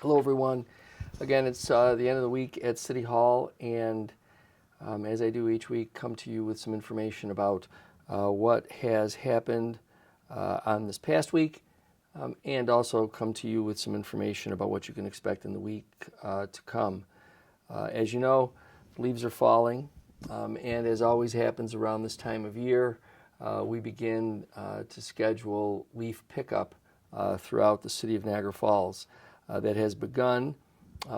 Hello, everyone. Again, it's the end of the week at City Hall, and as I do each week, come to you with some information about what has happened on this past week, and also come to you with some information about what you can expect in the week to come. As you know, leaves are falling, and as always happens around this time of year, we begin to schedule leaf pickup throughout the city of Niagara Falls. That has begun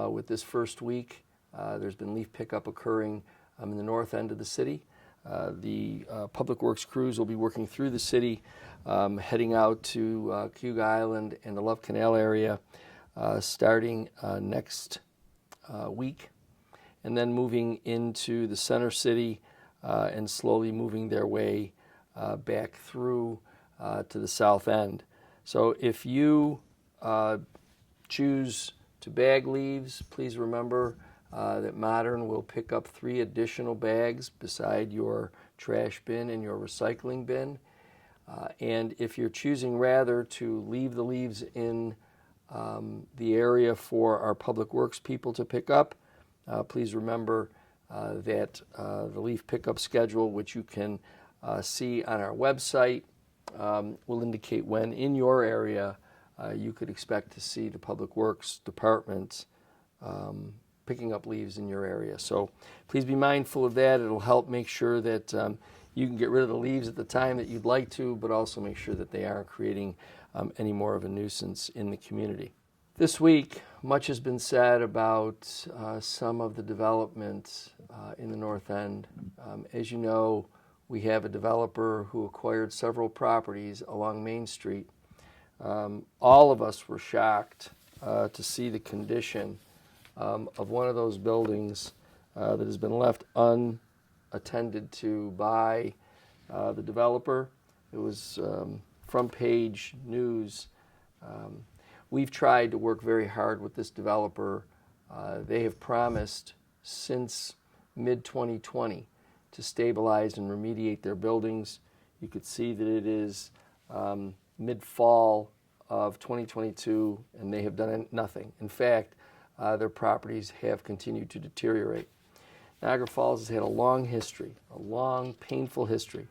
with this first week. There's been leaf pickup occurring in the north end of the city. The Public Works crews will be working through the city, heading out to Cayuga Island and the Love Canal area starting next week, and then moving into the center city and slowly moving their way back through to the south end. So if you choose to bag leaves, please remember that Modern will pick up 3 additional bags beside your trash bin and your recycling bin. And if you're choosing rather to leave the leaves in the area for our Public Works people to pick up, please remember that the leaf pickup schedule, which you can see on our website, will indicate when in your area you could expect to see the Public Works Department picking up leaves in your area. So please be mindful of that. It'll help make sure that you can get rid of the leaves at the time that you'd like to, but also make sure that they aren't creating any more of a nuisance in the community. This week, much has been said about some of the development in the North End. As you know, we have a developer who acquired several properties along Main Street. All of us were shocked to see the condition of one of those buildings that has been left unattended to by the developer. It was front page news. We've tried to work very hard with this developer. They have promised since mid-2020 to stabilize and remediate their buildings. You could see that it is mid-fall of 2022, and they have done nothing. In fact, their properties have continued to deteriorate. Niagara Falls has had a long history, a long, painful history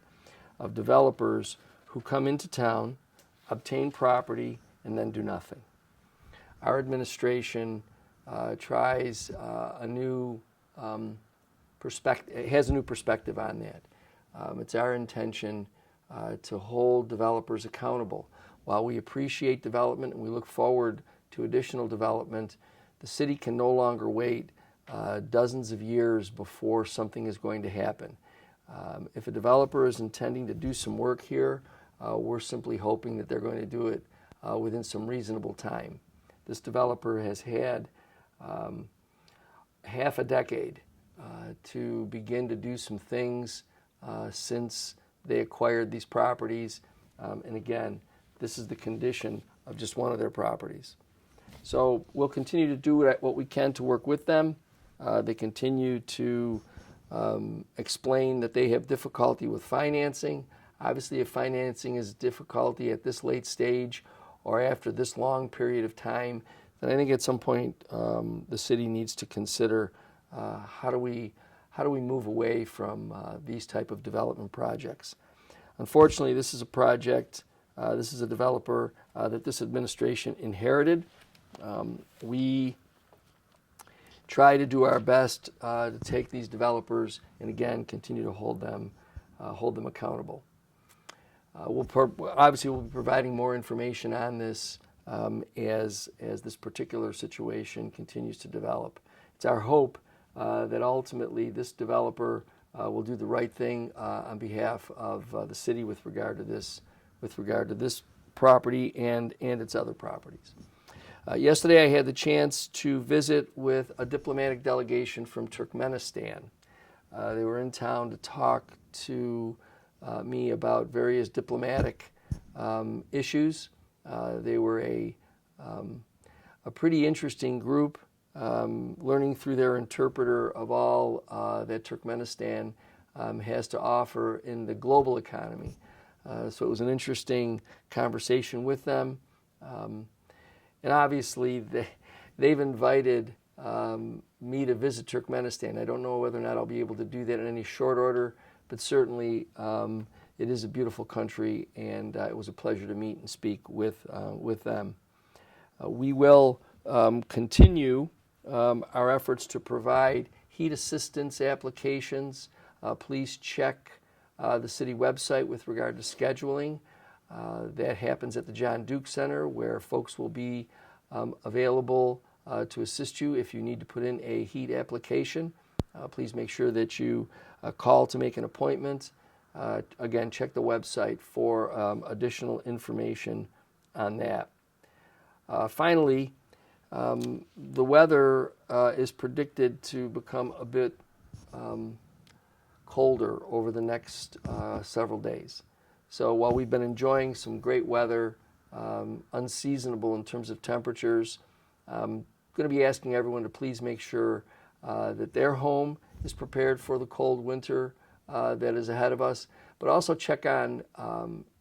of developers who come into town, obtain property, and then do nothing. Our administration tries a new perspective. It has a new perspective on that. It's our intention to hold developers accountable. While we appreciate development and we look forward to additional development, the city can no longer wait dozens of years before something is going to happen. If a developer is intending to do some work here, we're simply hoping that they're going to do it within some reasonable time. This developer has had half a decade to begin to do some things since they acquired these properties. And again, this is the condition of just one of their properties. So we'll continue to do what we can to work with them. They continue to explain that they have difficulty with financing. Obviously, if financing is difficulty at this late stage or after this long period of time, then I think at some point the city needs to consider how do we move away from these type of development projects. Unfortunately, this is a project, this is a developer that this administration inherited. We try to do our best to take these developers and again continue to hold them accountable. Obviously we'll be providing more information on this as this particular situation continues to develop. It's our hope that ultimately this developer will do the right thing on behalf of the city with regard to this property and its other properties. Yesterday I had the chance to visit with a diplomatic delegation from Turkmenistan. They were in town to talk to me about various diplomatic issues. They were a pretty interesting group, learning through their interpreter of all that Turkmenistan has to offer in the global economy. So it was an interesting conversation with them. And obviously, they've invited me to visit Turkmenistan. I don't know whether or not I'll be able to do that in any short order, but certainly it is a beautiful country, and it was a pleasure to meet and speak with them. We will continue our efforts to provide heat assistance applications. Please check the city website with regard to scheduling. That happens at the John Duke Center, where folks will be available to assist you if you need to put in a heat application. Please make sure that you call to make an appointment. Again, check the website for additional information on that. Finally, the weather is predicted to become a bit colder over the next several days. So while we've been enjoying some great weather, unseasonable in terms of temperatures, I'm going to be asking everyone to please make sure that their home is prepared for the cold winter that is ahead of us, but also check on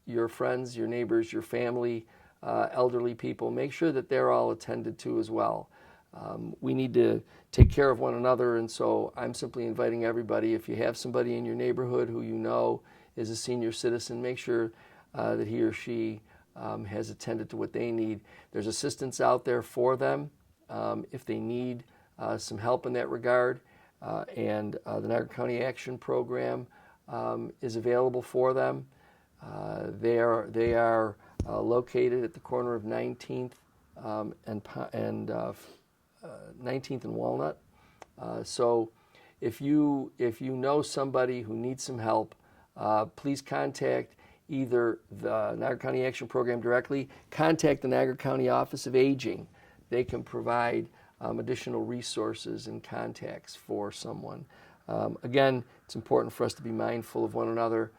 your friends, your neighbors, your family, elderly people. Make sure that they're all attended to as well. We need to take care of one another, and so I'm simply inviting everybody, if you have somebody in your neighborhood who you know is a senior citizen, make sure that he or she has attended to what they need. There's assistance out there for them if they need some help in that regard, and the Niagara County Action Program is available for them. They are located at the corner of 19th and 19th and Walnut. So if you know somebody who needs some help, please contact either the Niagara County Action Program directly, contact the Niagara County Office of Aging. They can provide additional resources and contacts for someone. Again, it's important for us to be mindful of one another.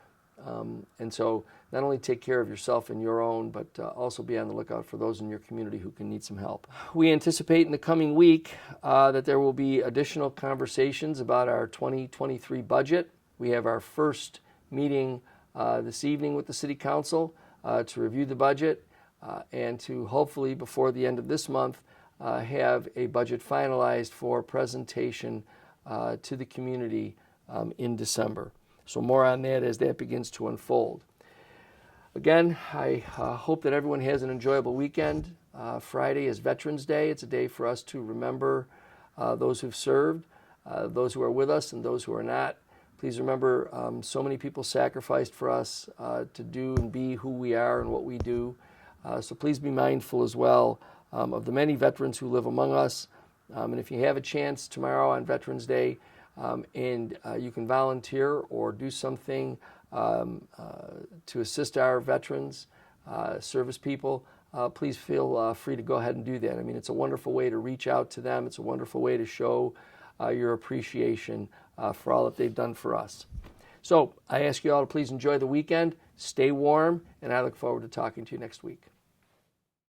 And so not only take care of yourself and your own, but also be on the lookout for those in your community who can need some help. We anticipate in the coming week that there will be additional conversations about our 2023 budget. We have our first meeting this evening with the City Council to review the budget and to hopefully before the end of this month have a budget finalized for presentation to the community in December. So more on that as that begins to unfold. Again, I hope that everyone has an enjoyable weekend. Friday is Veterans Day. It's a day for us to remember those who've served, those who are with us and those who are not. Please remember so many people sacrificed for us to do and be who we are and what we do. So please be mindful as well of the many veterans who live among us. And if you have a chance tomorrow on Veterans Day, and you can volunteer or do something to assist our veterans, service people, please feel free to go ahead and do that. I mean, it's a wonderful way to reach out to them. It's a wonderful way to show your appreciation for all that they've done for us. So I ask you all to please enjoy the weekend, stay warm, and I look forward to talking to you next week.